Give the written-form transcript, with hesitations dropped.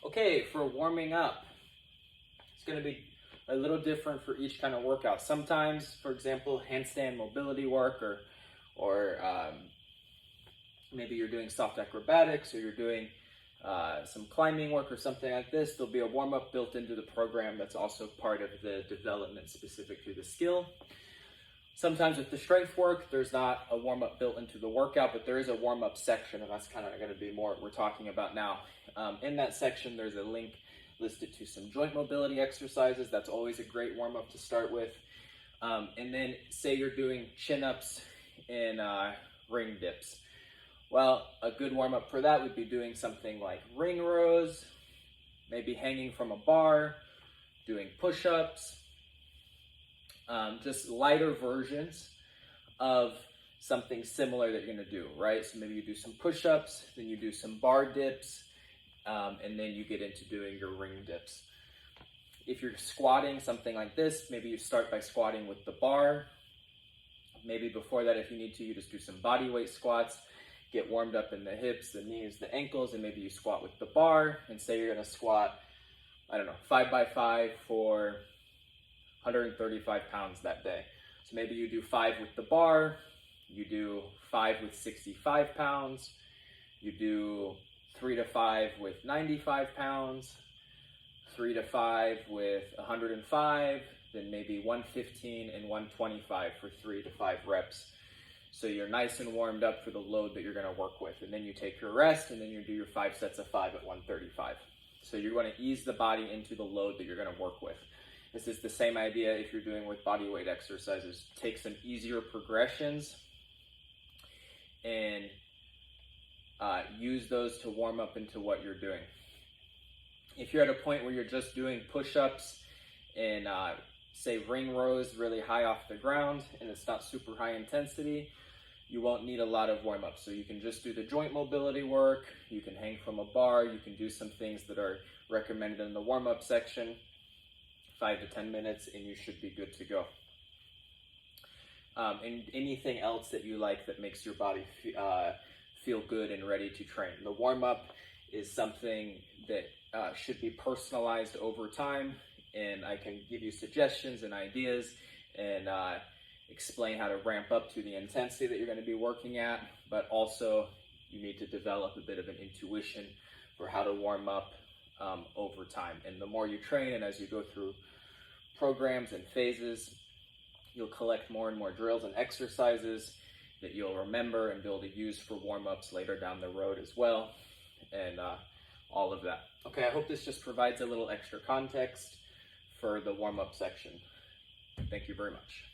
Okay, for warming up, it's going to be a little different for each kind of workout. Sometimes, for example, handstand mobility work, or maybe you're doing soft acrobatics, or you're doing some climbing work or something like this, there'll be a warm-up built into the program that's also part of the development specific to the skill. Sometimes with the strength work, there's not a warm-up built into the workout, but there is a warm-up section, and that's kind of going to be more what we're talking about now. In that section, there's a link listed to some joint mobility exercises. That's always a great warm-up to start with. And then say you're doing chin-ups and ring dips. Well, a good warm-up for that would be doing something like ring rows, maybe hanging from a bar, doing push-ups, just lighter versions of something similar that you're gonna do, right? So maybe you do some push-ups, then you do some bar dips, and then you get into doing your ring dips. If you're squatting, something like this, maybe you start by squatting with the bar. Maybe before that, if you need to, you just do some body weight squats, get warmed up in the hips, the knees, the ankles, and maybe you squat with the bar, and say you're gonna squat, I don't know, 5x5 for 135 pounds that day. So maybe you do 5 with the bar, you do 5 with 65 pounds, you do 3 to 5 with 95 pounds, 3 to 5 with 105, then maybe 115 and 125 for 3 to 5 reps. So you're nice and warmed up for the load that you're gonna work with. And then you take your rest, and then you do your 5 sets of 5 at 135. So you're gonna ease the body into the load that you're gonna work with. This is the same idea if you're doing with body weight exercises. Take some easier progressions and use those to warm up into what you're doing. If you're at a point where you're just doing push-ups and say ring rows really high off the ground and it's not super high intensity, you won't need a lot of warm-up. So you can just do the joint mobility work, you can hang from a bar, you can do some things that are recommended in the warm-up section, 5 to 10 minutes, and you should be good to go. And anything else that you like that makes your body feel good and ready to train. The warm-up is something that should be personalized over time, and I can give you suggestions and ideas and explain how to ramp up to the intensity that you're going to be working at, but also you need to develop a bit of an intuition for how to warm up over time. And the more you train and as you go through programs and phases, you'll collect more and more drills and exercises that you'll remember and be able to use for warm-ups later down the road as well, and all of that. Okay, I hope this just provides a little extra context for the warm-up section. Thank you very much.